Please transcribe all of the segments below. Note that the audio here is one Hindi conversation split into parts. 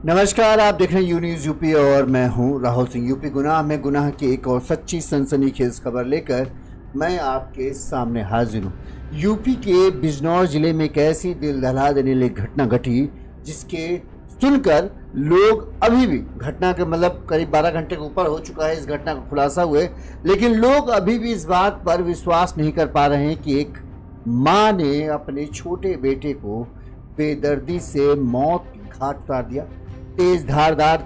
नमस्कार, आप देख रहे हैं यू न्यूज़ यूपी और मैं हूं राहुल सिंह। यूपी गुनाह में गुनाह की एक और सच्ची सनसनीखेज खबर लेकर मैं आपके सामने हाजिर हूं। यूपी के बिजनौर जिले में एक ऐसी दिल दहला देने वाली घटना घटी जिसके सुनकर लोग अभी भी, घटना के मतलब करीब 12 घंटे के ऊपर हो चुका है इस घटना का खुलासा हुए, लेकिन लोग अभी भी इस बात पर विश्वास नहीं कर पा रहे हैं कि एक माँ ने अपने छोटे बेटे को बेदर्दी से मौत की घाट उतार दिया। तेज धारदार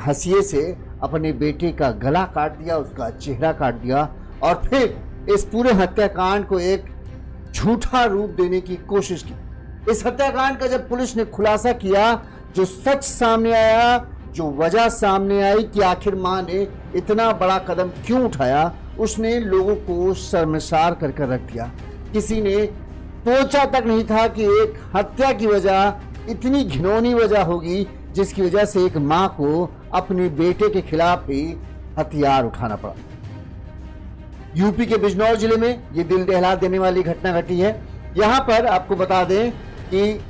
हंसिए से अपने बेटे का गला काट दिया, उसका चेहरा काट दिया और फिर इस पूरे हत्याकांड को एक झूठा रूप देने की कोशिश की। इस हत्याकांड का जब पुलिस ने खुलासा किया, जो सच सामने आया, जो वजह सामने आई कि आखिर मां ने इतना बड़ा कदम क्यों उठाया, उसने लोगों को शर्मसार कर रख दिया। किसी ने सोचा तक नहीं था कि एक हत्या की वजह इतनी घिनौनी वजह होगी जिसकी वजह से एक मां को अपने बेटे के खिलाफ ही हथियार उठाना पड़ा। यूपी के बिजनौर जिले में यह दिल दहला देने वाली घटना घटी है। यहां पर आपको बता दें कि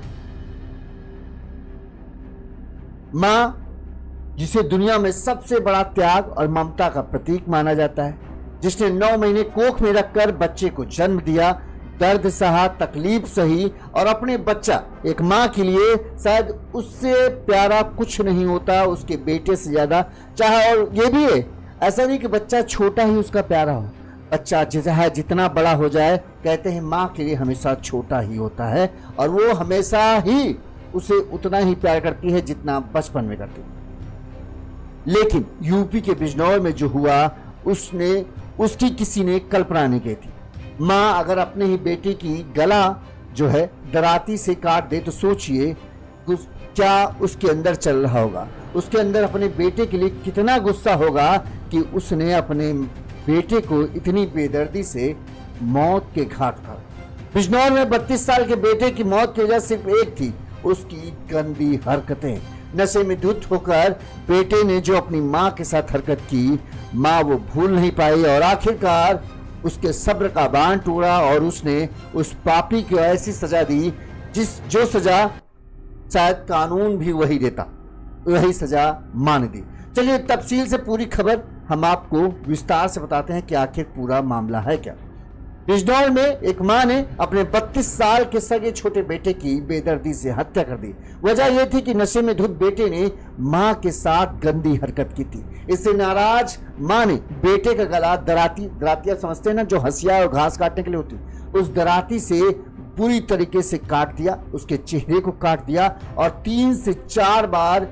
मां, जिसे दुनिया में सबसे बड़ा त्याग और ममता का प्रतीक माना जाता है, जिसने 9 महीने कोख में रखकर बच्चे को जन्म दिया, दर्द सहा, तकलीफ सही और अपने बच्चा, एक माँ के लिए शायद उससे प्यारा कुछ नहीं होता उसके बेटे से ज्यादा। चाहे और ये भी है, ऐसा नहीं कि बच्चा छोटा ही उसका प्यारा हो, बच्चा चाहे जितना बड़ा हो जाए, कहते हैं माँ के लिए हमेशा छोटा ही होता है और वो हमेशा ही उसे उतना ही प्यार करती है जितना बचपन में करती है। लेकिन यूपी के बिजनौर में जो हुआ, उसकी किसी ने कल्पना नहीं की थी। माँ अगर अपने ही बेटे की गला जो है दराती से काट दे तो सोचिए क्या उसके अंदर चल रहा होगा, उसके अंदर अपने बेटे के लिए कितना गुस्सा होगा कि उसने अपने बेटे को इतनी बेदर्दी से मौत के घाट उतारा। बिजनौर में 32 साल के बेटे की मौत की वजह सिर्फ एक थी, उसकी गंदी हरकतें। नशे में धुत होकर बेटे ने जो अपनी माँ के साथ हरकत की, माँ वो भूल नहीं पाई और आखिरकार उसके सब्र का बांध टूटा और उसने उस पापी को ऐसी सजा दी जो सजा शायद कानून भी वही देता, वही सजा मां ने दी। चलिए तफसील से पूरी खबर हम आपको विस्तार से बताते हैं कि आखिर पूरा मामला है क्या। बिजनौर में एक मां ने अपने 32 साल के सगे छोटे बेटे की बेदर्दी से हत्या कर दी। वजह यह थी कि नशे में धुत बेटे ने मां के साथ गंदी हरकत की थी। इससे नाराज मां ने बेटे का गला दरातिया समझते हैं ना, जो हंसिया और घास काटने के लिए होती, उस दराती से बुरी तरीके से काट दिया, उसके चेहरे को काट दिया और 3 से 4 बार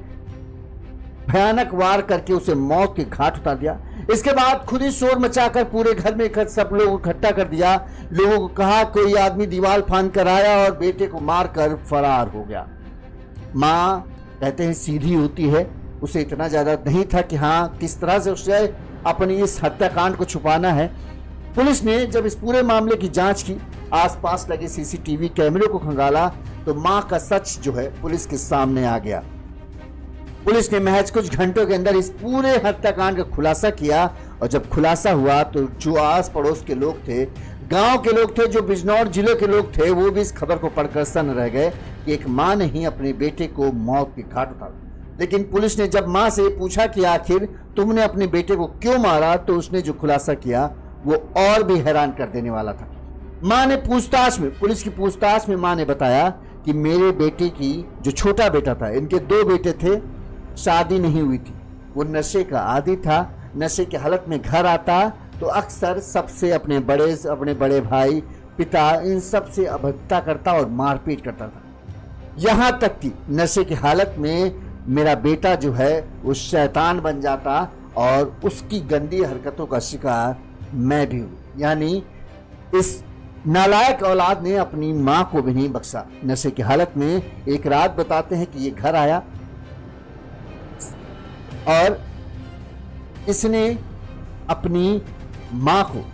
भयानक वार करके उसे मौत के घाट उतार दिया। इसके बाद खुद ही शोर मचाकर पूरे घर में सब लोगों को इकट्ठा कर दिया। लोगों को कहा कोई आदमी दीवार फांद कर आया और बेटे को मारकर फरार हो गया। मां कहते हैं सीधी होती है, उसे इतना ज्यादा नहीं था कि हाँ किस तरह से उसे अपनी इस हत्याकांड को छुपाना है। पुलिस ने जब इस पूरे मामले की जांच की, आसपास लगे सीसीटीवी कैमरे को खंगाला, तो मां का सच जो है पुलिस के सामने आ गया। पुलिस ने महज कुछ घंटों के अंदर इस पूरे हत्याकांड का खुलासा किया और जब खुलासा हुआ तो जो आस पड़ोस के लोग थे, गांव के लोग थे, जो बिजनौर जिले के लोग थे, वो भी इस खबर को पढ़कर सन्न रह गए कि एक मां ने ही अपने बेटे को मौत के घाट उतारा। लेकिन पुलिस ने जब मां से पूछा कि आखिर तुमने अपने बेटे को क्यों मारा, तो उसने जो खुलासा किया वो और भी हैरान कर देने वाला था। मां ने पुलिस की पूछताछ में मां ने बताया कि मेरे बेटे की जो छोटा बेटा था, इनके 2 बेटे थे, शादी नहीं हुई थी, वो नशे का आदी था। नशे की हालत में घर आता तो अक्सर सबसे अपने बड़े भाई, पिता, इन सब से अभद्रता करता और मारपीट करता था। यहां तक कि नशे की हालत में मेरा बेटा जो है वो शैतान बन जाता और उसकी गंदी हरकतों का शिकार मैं भी हूं। यानी इस नालायक औलाद ने अपनी मां को भी नहीं बख्शा। नशे की हालत में एक रात बताते हैं कि ये घर आया और इसने अपनी मां को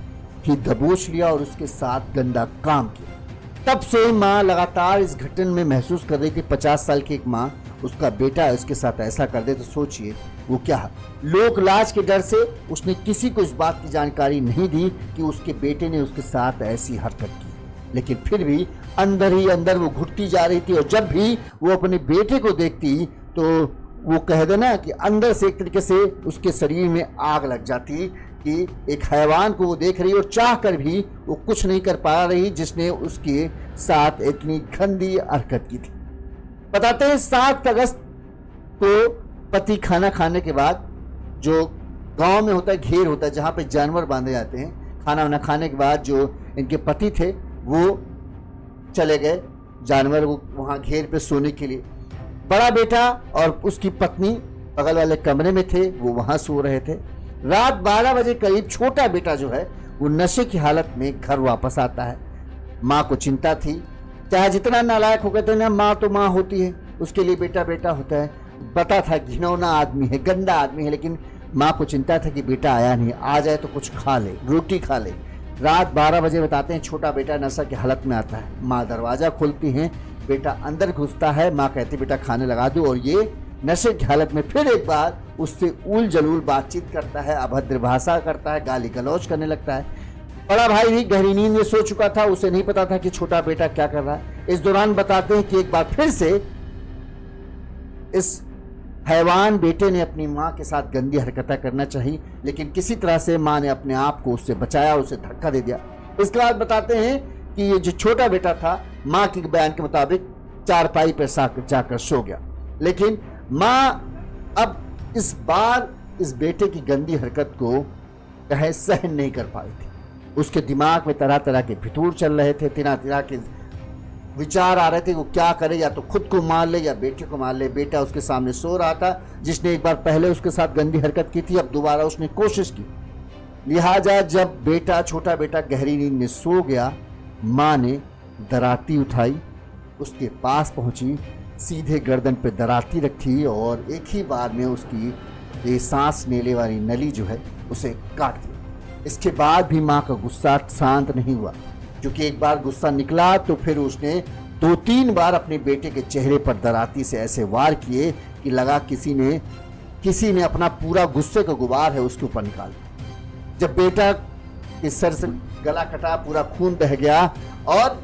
ही दबोच लिया और उसके साथ गंदा काम किया। तब से मां लगातार इस घटन में महसूस कर रही थी। 50 साल की एक मां, उसका बेटा उसके साथ ऐसा कर दे तो सोचिए वो क्या है। लोक लाज के डर से उसने किसी को इस बात की जानकारी नहीं दी कि उसके बेटे ने उसके साथ ऐसी हरकत की, लेकिन फिर भी अंदर ही अंदर वो घुटती जा रही थी और जब भी वो अपने बेटे को देखती तो वो कह देना कि अंदर से एक तरीके से उसके शरीर में आग लग जाती कि एक हैवान को वो देख रही और चाह कर भी वो कुछ नहीं कर पा रही जिसने उसके साथ इतनी गंदी हरकत की थी। बताते हैं 7 अगस्त को पति खाना खाने के बाद, जो गांव में होता है घेर होता है जहां पे जानवर बांधे जाते हैं, खाना वाना खाने के बाद जो इनके पति थे वो चले गए जानवर वहां घेर पे सोने के लिए। बड़ा बेटा और उसकी पत्नी बगल वाले कमरे में थे, वो वहां सो रहे थे। रात 12 बजे करीब छोटा बेटा जो है वो नशे की हालत में घर वापस आता है। माँ को चिंता थी, चाहे जितना नालायक हो गए थे ना, माँ तो माँ होती है, उसके लिए बेटा बेटा होता है। पता था घिनौना आदमी है, गंदा आदमी है, लेकिन माँ को चिंता था कि बेटा आया नहीं, आ जाए तो कुछ खा ले, रोटी खा ले। रात 12 बजे बताते हैं छोटा बेटा नशा की हालत में आता है। माँ दरवाजा खोलती हैं, बेटा अंदर घुसता है। माँ कहती बेटा खाने लगा दो, और ये नशे की हालत में फिर एक बार उससे उल जलूल बातचीत करता है, अभद्र भाषा करता है, गाली गलौज करने लगता है। बड़ा भाई भी गहरी नींद में सो चुका था, उसे नहीं पता था कि छोटा बेटा क्या कर रहा है। इस दौरान बताते हैं कि एक बार फिर से इस हैवान बेटे ने अपनी माँ के साथ गंदी हरकतें करना चाहिए, लेकिन किसी तरह से माँ ने अपने आप को उससे बचाया, उसे धक्का दे दिया। इसके बाद बताते हैं कि ये जो छोटा बेटा था माँ के बयान के मुताबिक चारपाई पर जाकर सो गया, लेकिन माँ अब इस बार इस बेटे की गंदी हरकत को कहे सहन नहीं कर पाई थी। उसके दिमाग में तरह तरह के फितूर चल रहे थे, तरह तरह के विचार आ रहे थे वो क्या करे, या तो खुद को मार ले या बेटे को मार ले। बेटा उसके सामने सो रहा था, जिसने एक बार पहले उसके साथ गंदी हरकत की थी, अब दोबारा उसने कोशिश की। लिहाजा जब बेटा छोटा बेटा गहरी नींद में सो गया, माँ ने दराती उठाई, उसके पास पहुंची, सीधे गर्दन पे दराती रखी और एक ही बार में उसकी ये सांस लेने वाली नली जो है उसे काट दिया। इसके बाद भी माँ का गुस्सा शांत नहीं हुआ, क्योंकि एक बार गुस्सा निकला तो फिर उसने 2-3 बार अपने बेटे के चेहरे पर दराती से ऐसे वार किए कि लगा किसी ने अपना पूरा गुस्से का गुबार है उसके ऊपर निकाल दिया। जब बेटा के सर से गला कटा, पूरा खून बह गया और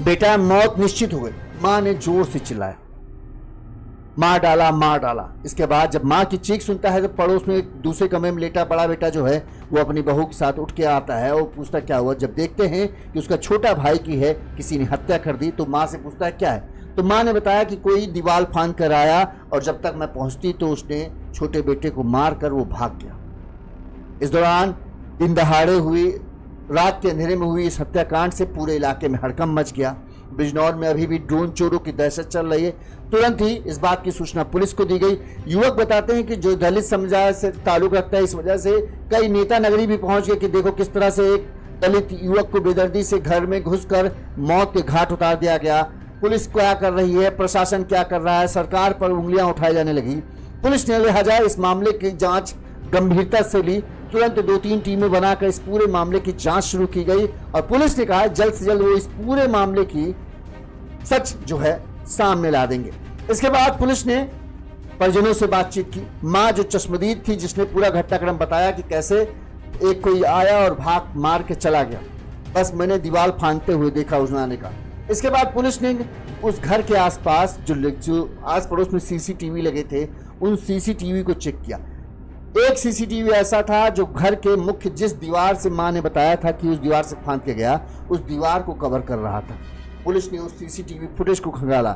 बेटा मौत निश्चित हो गई, माँ ने जोर से चिल्लाया, मार डाला मार डाला। इसके बाद जब माँ की चीख सुनता है तो पड़ोस में दूसरे कमरे में लेटा बड़ा बेटा जो है वो अपनी बहू के साथ उठ के आता है और पूछता क्या हुआ। जब देखते हैं कि उसका छोटा भाई की है किसी ने हत्या कर दी, तो माँ से पूछता है क्या है, तो माँ ने बताया कि कोई दीवार फांद कर आया और जब तक मैं पहुंचती तो उसने छोटे बेटे को मार कर वो भाग गया। इस दौरान दिन दहाड़े हुई रात के अंधेरे में हुई इस हत्याकांड से पूरे इलाके में हड़कंप मच गया। बिजनौर में अभी भी ड्रोन चोरों की दहशत चल रही है। तुरंत ही इस बात की सूचना पुलिस को दी गई। युवक बताते हैं कि जो दलित समुदाय से ताल्लुक रखता है, इस वजह से कई नेता नगरी भी पहुंच गए कि देखो किस तरह से एक दलित युवक को बेदर्दी से घर में घुसकर मौत के घाट उतार दिया गया। पुलिस क्या कर रही है, प्रशासन क्या कर रहा है, सरकार पर उंगलियां उठाई जाने लगी। पुलिस ने लिहाजा इस मामले की जांच गंभीरता से ली। तुरंत 2-3 टीमें बनाकर इस पूरे मामले की जांच शुरू की गई और पुलिस ने कहा जल्द से जल्द वो इस पूरे मामले की सच जो है सामने ला देंगे। इसके बाद पुलिस ने परिजनों से बातचीत की। मां जो चश्मदीद थी, जिसने पूरा घटनाक्रम बताया कि कैसे एक कोई आया और भाग मार के चला गया, बस मैंने दीवार फांदते हुए देखा उस आने का। इसके बाद पुलिस ने उस घर के आसपास जो आस पड़ोस में सीसीटीवी लगे थे, उन सीसीटीवी को चेक किया। एक सीसीटीवी ऐसा था जो घर के मुख्य जिस दीवार से मां ने बताया था कि उस दीवार से फांद के गया, उस दीवार को कवर कर रहा था। पुलिस ने उस सीसीटीवी फुटेज को खंगाला।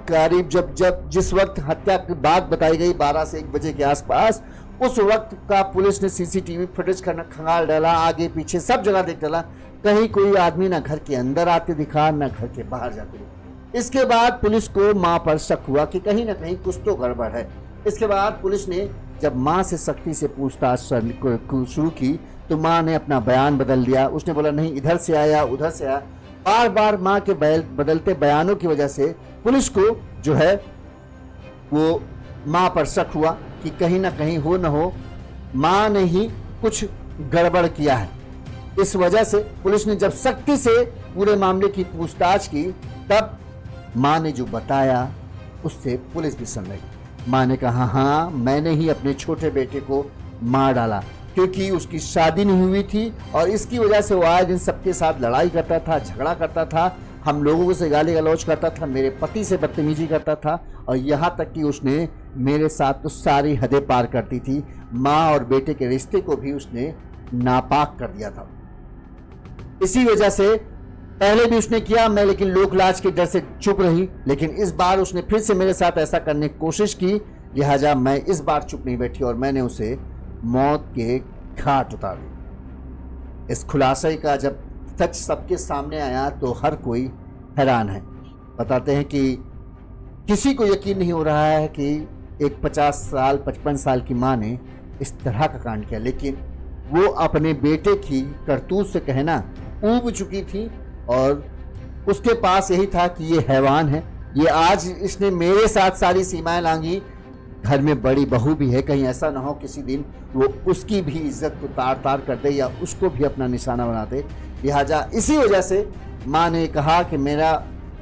करीब जब जिस वक्त हत्या की बात बताई गई 12 से 1 बजे के आसपास, उस वक्त का पुलिस ने सीसीटीवी फुटेज खंगाल डाला, आगे पीछे सब जगह देख डाला। कहीं कोई आदमी ना घर के अंदर आते दिखा ना घर के बाहर जाते दिखा। इसके बाद पुलिस को मां पर शक हुआ कि कहीं ना कहीं कुछ तो गड़बड़ है। इसके बाद पुलिस ने जब मां से सख्ती से पूछताछ शुरू की तो मां ने अपना बयान बदल दिया। उसने बोला नहीं, इधर से आया उधर से आया। बार बार मां के बदलते बयानों की वजह से पुलिस को जो है वो मां पर शक हुआ कि कहीं ना कहीं हो न हो मां ने ही कुछ गड़बड़ किया है। इस वजह से पुलिस ने जब सख्ती से पूरे मामले की पूछताछ की, तब मां ने जो बताया उससे पुलिस भी सुन रही। मां ने कहा हाँ, मैंने ही अपने छोटे बेटे को मार डाला, क्योंकि उसकी शादी नहीं हुई थी और इसकी वजह से वो आए दिन सबके साथ लड़ाई करता था, झगड़ा करता था, हम लोगों से गाली गलौज करता था, मेरे पति से बदतमीजी करता था और यहाँ तक कि उसने मेरे साथ तो सारी हदें पार करती थी। माँ और बेटे के रिश्ते को भी उसने नापाक कर दिया था। इसी वजह से पहले भी उसने किया, मैं लेकिन लोक लाज के डर से चुप रही, लेकिन इस बार उसने फिर से मेरे साथ ऐसा करने की कोशिश की, लिहाजा मैं इस बार चुप नहीं बैठी और मैंने उसे मौत के घाट उतार दिया। इस खुलासे का जब सच सबके सामने आया तो हर कोई हैरान है। बताते हैं कि किसी को यकीन नहीं हो रहा है कि एक 50 साल 55 साल की माँ ने इस तरह का कांड किया, लेकिन वो अपने बेटे की करतूत से कहना ऊब चुकी थी और उसके पास यही था कि ये हैवान है, ये आज इसने मेरे साथ सारी सीमाएं लांघी, घर में बड़ी बहू भी है, कहीं ऐसा ना हो किसी दिन वो उसकी भी इज्जत को तार तार कर दे या उसको भी अपना निशाना बना दे। लिहाजा इसी वजह से माँ ने कहा कि मेरा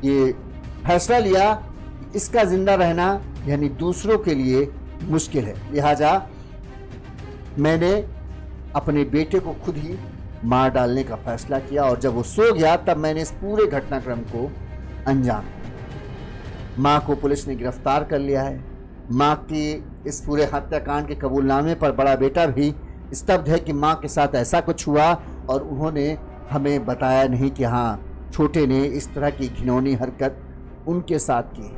ये फैसला लिया, इसका जिंदा रहना यानी दूसरों के लिए मुश्किल है, लिहाजा मैंने अपने बेटे को खुद ही मार डालने का फैसला किया। और जब वो सो गया तब मैंने इस पूरे घटनाक्रम को अंजाम दिया। माँ को पुलिस ने गिरफ्तार कर लिया है। माँ की इस पूरे हत्याकांड के कबूलनामे पर बड़ा बेटा भी स्तब्ध है कि माँ के साथ ऐसा कुछ हुआ और उन्होंने हमें बताया नहीं कि हाँ छोटे ने इस तरह की घिनौनी हरकत उनके साथ की।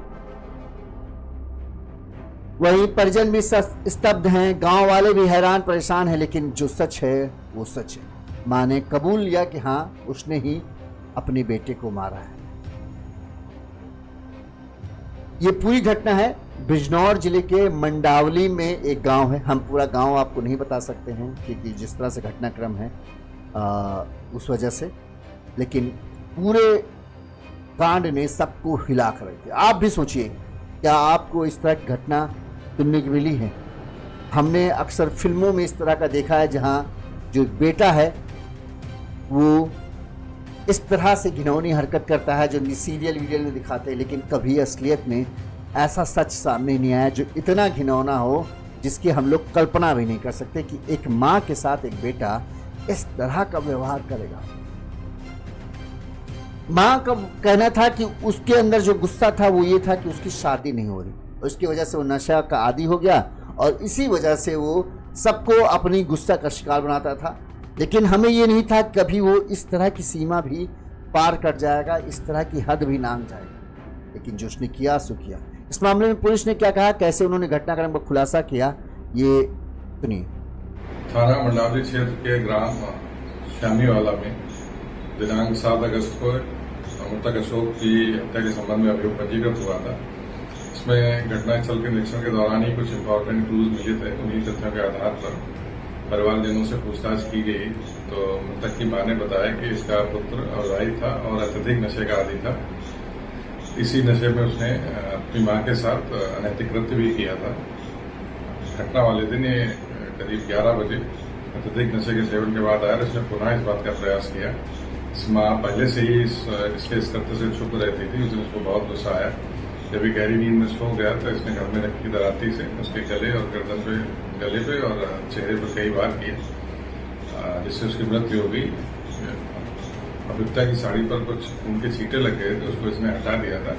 वहीं परिजन भी स्तब्ध हैं, गांव वाले भी हैरान परेशान हैं, लेकिन जो सच है वो सच है। माँ ने कबूल लिया कि हाँ उसने ही अपने बेटे को मारा है। ये पूरी घटना है बिजनौर जिले के मंडावली में एक गांव है। हम पूरा गांव आपको नहीं बता सकते हैं क्योंकि जिस तरह से घटनाक्रम है उस वजह से, लेकिन पूरे कांड ने सबको हिला कर रख दिया। आप भी सोचिए, क्या आपको इस तरह की घटना सुनने की मिली है? हमने अक्सर फिल्मों में इस तरह का देखा है जहां जो बेटा है वो इस तरह से घिनौनी हरकत करता है जो सीरियल वीडियो में दिखाते हैं, लेकिन कभी असलियत में ऐसा सच सामने नहीं आया जो इतना घिनौना हो जिसकी हम लोग कल्पना भी नहीं कर सकते कि एक माँ के साथ एक बेटा इस तरह का व्यवहार करेगा। माँ का कहना था कि उसके अंदर जो गुस्सा था वो ये था कि उसकी शादी नहीं हो रही, उसकी वजह से वो नशा का आदी हो गया और इसी वजह से वो सबको अपनी गुस्सा का शिकार बनाता था। लेकिन हमें ये नहीं था कभी वो इस तरह की सीमा भी पार कर जाएगा, इस तरह की हद भी लांघ जाएगा। लेकिन जो उसने किया सो किया। इस मामले में पुलिस ने क्या कहा, कैसे उन्होंने घटनाक्रम का खुलासा किया, ये सुनिए। थाना मंडावली क्षेत्र के ग्राम श्यामीवाला में दिनांक 7 अगस्त को मृतक अशोक की हत्या के संबंध में अभियोग पंजीकृत हुआ था। इसमें घटनास्थल के निरीक्षण के दौरान ही कुछ इंपॉर्टेंट क्लूज मिले थे। उन्हीं तथ्यों के आधार पर परिवारजनों से पूछताछ की गई तो मृतक की मां ने बताया कि इसका पुत्र अविवाहित था और अत्यधिक नशे का आदी था। इसी नशे में उसने अपनी मां के साथ अनैतिक कृत्य भी किया था। घटना वाले दिन ये करीब 11 बजे अत्यधिक नशे के सेवन के बाद आया, उसने पुनः इस बात का प्रयास किया। इस मां पहले से ही इसके इस कृत्य से छुप रहती थी। उस दिन उसको बहुत गुस्सा आया। जब भी गहरी नींद में सो गया तो इसने घर में रखी दराती से उसके गले और गर्दन पे, गले पे और चेहरे पर कई बार किए, जिससे उसकी मृत्यु हो गई। अभियुक्ता की साड़ी पर कुछ खून के छींटे लग गए थे, उसको इसने हटा दिया था।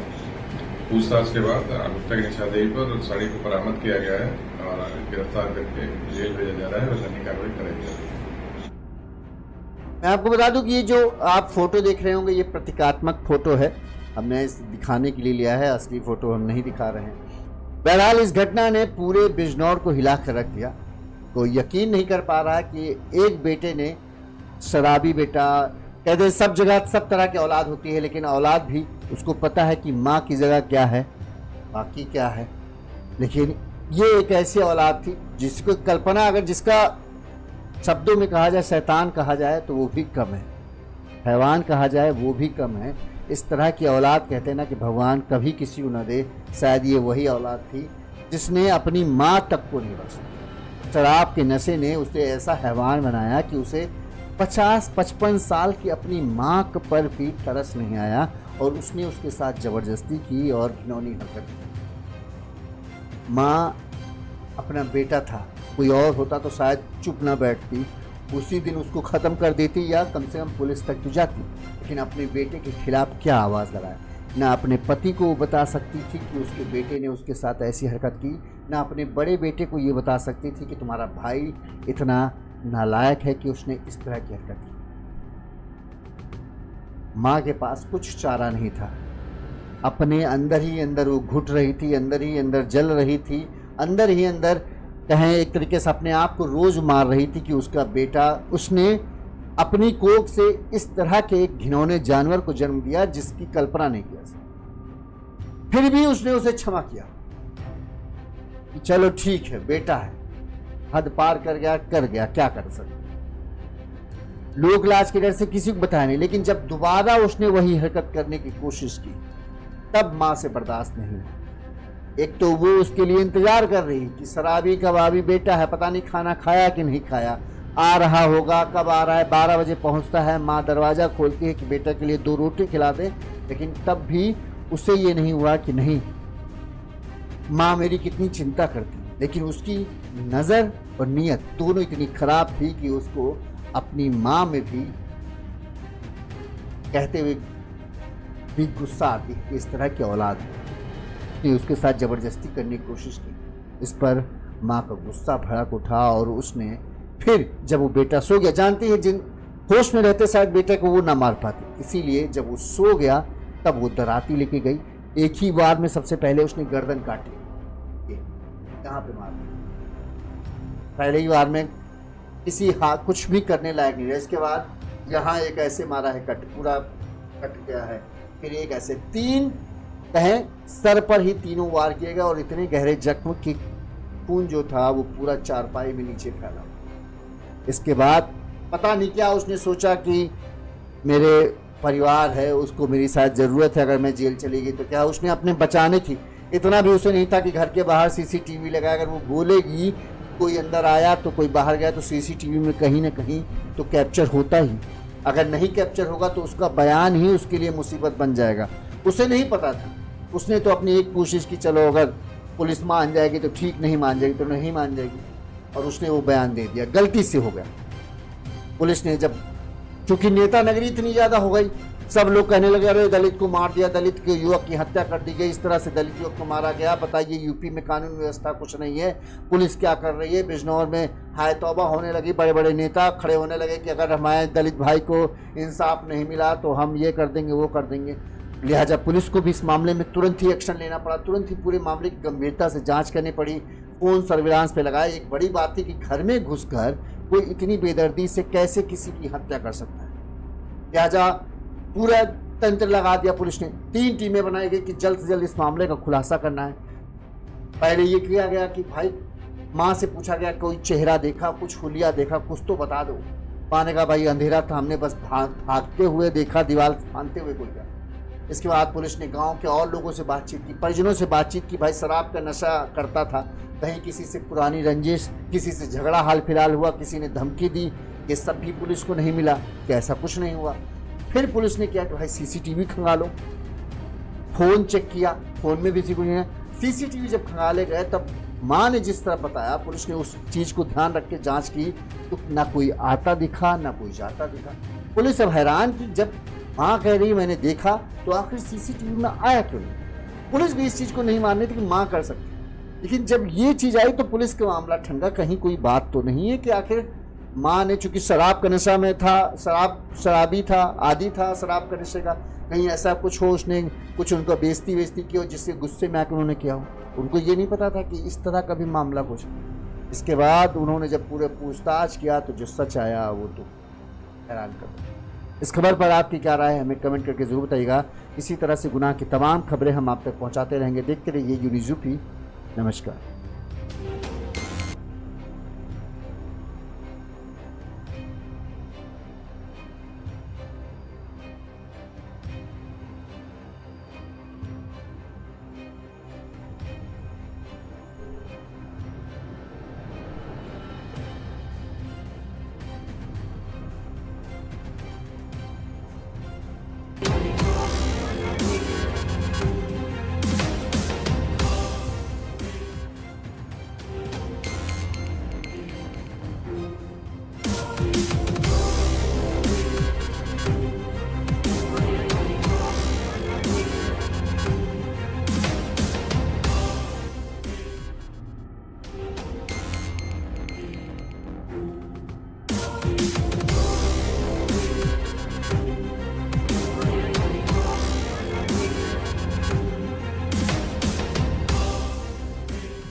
पूछताछ के बाद अभियुक्ता की निशानदेही पर साड़ी को बरामद किया गया है और गिरफ्तार करके जेल भेजा जा रहा है। वैधानिक कार्रवाई करेगी। मैं आपको बता दूं कि ये जो आप फोटो देख रहे होंगे ये प्रतीकात्मक फोटो है, हमने इस दिखाने के लिए लिया है, असली फोटो हम नहीं दिखा रहे हैं। बहरहाल इस घटना ने पूरे बिजनौर को हिला कर रख दिया। कोई यकीन नहीं कर पा रहा कि एक बेटे ने, शराबी बेटा कहते हैं सब जगह सब तरह की औलाद होती है, लेकिन औलाद भी उसको पता है कि माँ की जगह क्या है, बाकी क्या है। लेकिन ये एक ऐसी औलाद थी जिसको कल्पना, अगर जिसका शब्दों में कहा जाए शैतान कहा जाए तो वो भी कम है, हैवान कहा जाए वो भी कम है। इस तरह की औलाद कहते हैं ना कि भगवान कभी किसी को न दे। शायद ये वही औलाद थी जिसने अपनी माँ तक को नहीं बख्शा। शराब के नशे ने उसे ऐसा हैवान बनाया कि उसे 50-55 साल की अपनी माँ पर भी तरस नहीं आया और उसने उसके साथ जबरदस्ती की और घिनौनी हरकत की। माँ अपना बेटा था, कोई और होता तो शायद चुप न बैठती, उसी दिन उसको ख़त्म कर देती या कम से कम पुलिस तक तो जाती, लेकिन अपने बेटे के खिलाफ क्या आवाज़ लगाया। ना अपने पति को बता सकती थी कि उसके बेटे ने उसके साथ ऐसी हरकत की, ना अपने बड़े बेटे को ये बता सकती थी कि तुम्हारा भाई इतना नालायक है कि उसने इस तरह की हरकत की। माँ के पास कुछ चारा नहीं था। अपने अंदर ही अंदर वो घुट रही थी, अंदर ही अंदर जल रही थी, अंदर ही अंदर कहें एक तरीके से अपने आप को रोज मार रही थी कि उसका बेटा, उसने अपनी कोख से इस तरह के एक घिनौने जानवर को जन्म दिया जिसकी कल्पना नहीं किया। फिर भी उसने उसे क्षमा किया कि चलो ठीक है, बेटा है, हद पार कर गया, क्या कर सकते। लोक लाज के डर से किसी को बताया नहीं, लेकिन जब दोबारा उसने वही हरकत करने की कोशिश की तब मां से बर्दाश्त नहीं हुआ। एक तो वो उसके लिए इंतजार कर रही कि शराबी कबाबी बेटा है, पता नहीं खाना खाया कि नहीं खाया, आ रहा होगा, कब आ रहा है। 12 बजे पहुंचता है, माँ दरवाजा खोलती है कि बेटा के लिए 2 रोटी खिला दे, लेकिन तब भी उसे ये नहीं हुआ कि नहीं, माँ मेरी कितनी चिंता करती, लेकिन उसकी नज़र और नीयत दोनों इतनी खराब थी कि उसको अपनी माँ में भी कहते हुए भी गुस्सा आती कि इस तरह की औलाद ने उसके साथ ज़बरदस्ती करने की कोशिश की। इस पर माँ का गुस्सा भड़क उठा और उसने फिर जब वो बेटा सो गया, जानती है जिन होश में रहते शायद बेटे को वो ना मार पाती, इसीलिए जब वो सो गया तब वो दराती लेके गई। एक ही बार में सबसे पहले उसने गर्दन काटी, यहाँ पे मार दी। पहले ही बार में किसी हाथ कुछ भी करने लायक नहीं रहा। इसके बाद यहाँ एक ऐसे मारा है, कट पूरा कट गया है, फिर एक ऐसे 3 कहें सर पर ही तीनों वार किए गए और इतने गहरे जख्म की खून जो था वो पूरा चारपाई में नीचे फैला। इसके बाद पता नहीं क्या उसने सोचा कि मेरे परिवार है, उसको मेरी शायद ज़रूरत है, अगर मैं जेल चली गई तो क्या, उसने अपने बचाने की, इतना भी उसे नहीं था कि घर के बाहर सीसीटीवी लगा, अगर वो बोलेगी कोई अंदर आया तो कोई बाहर गया तो सीसीटीवी में कहीं ना कहीं तो कैप्चर होता ही, अगर नहीं कैप्चर होगा तो उसका बयान ही उसके लिए मुसीबत बन जाएगा। उसे नहीं पता था, उसने तो अपनी एक कोशिश की, चलो अगर पुलिस मान जाएगी तो ठीक, नहीं मान जाएगी तो नहीं मान जाएगी, और उसने वो बयान दे दिया, गलती से हो गया। पुलिस ने जब, चूंकि नेता नगरी इतनी ज़्यादा हो गई, सब लोग कहने लगे अरे दलित को मार दिया, दलित के युवक की हत्या कर दी गई, इस तरह से दलित युवक को मारा गया, बताइए यूपी में कानून व्यवस्था कुछ नहीं है, पुलिस क्या कर रही है। बिजनौर में हाय तौबा होने लगी, बड़े बड़े नेता खड़े होने लगे कि अगर हमारे दलित भाई को इंसाफ नहीं मिला तो हम ये कर देंगे, वो कर देंगे। लिहाजा पुलिस को भी इस मामले में तुरंत ही एक्शन लेना पड़ा, तुरंत ही पूरे मामले की गंभीरता से जाँच करनी पड़ी, फोन सर्विलांस पे लगाया। एक बड़ी बात थी कि घर में घुसकर कोई इतनी बेदर्दी से कैसे किसी की हत्या कर सकता है। लिहाजा पूरा तंत्र लगा दिया पुलिस ने, 3 टीमें बनाई गई कि जल्द से जल्द इस मामले का खुलासा करना है। पहले ये किया गया कि भाई माँ से पूछा गया कोई चेहरा देखा, कुछ हुलिया देखा, कुछ तो बता दो। माँ ने कहा भाई अंधेरा था, हमने बस भागते हुए देखा, दीवार फांदते हुए कोई गया। इसके बाद पुलिस ने गांव के और लोगों से बातचीत की, परिजनों से बातचीत की, भाई शराब का नशा करता था, कहीं किसी से पुरानी रंजिश, किसी से झगड़ा हाल फिलहाल हुआ, किसी ने धमकी दी, ये सब भी पुलिस को नहीं मिला कि ऐसा कुछ नहीं हुआ। फिर पुलिस ने क्या कि भाई सीसीटीवी खंगालो, फोन चेक किया, फोन में भी कुछ नहीं है। सीसीटीवी जब खंगाले गए तब माँ ने जिस तरह बताया, पुलिस ने उस चीज़ को ध्यान रख के जांच की तो ना कोई आता दिखा ना कोई जाता दिखा। पुलिस अब हैरान कि जब माँ कह रही मैंने देखा तो आखिर सीसीटीवी में आया क्यों नहीं। पुलिस भी इस चीज़ को नहीं मान रही थी कि माँ कर सकती, लेकिन जब ये चीज़ आई तो पुलिस का मामला ठंडा, कहीं कोई बात तो नहीं है कि आखिर माँ ने, चूंकि शराब का नशा में था, शराबी था, आदी था शराब का नशे का, कहीं ऐसा कुछ हो उसने कुछ उनको बेइज्जती की हो जिससे गुस्से में आकर उन्होंने किया हो। उनको ये नहीं पता था कि इस तरह का भी मामला कुछ। इसके बाद उन्होंने जब पूरे पूछताछ किया तो जो सच आया वो तो हैरान कर दिया। इस खबर पर आपकी क्या राय है हमें कमेंट करके जरूर बताइएगा। इसी तरह से गुनाह की तमाम खबरें हम आप तक पहुँचाते रहेंगे। देखते रहिए यूनिज़ यूपी। नमस्कार।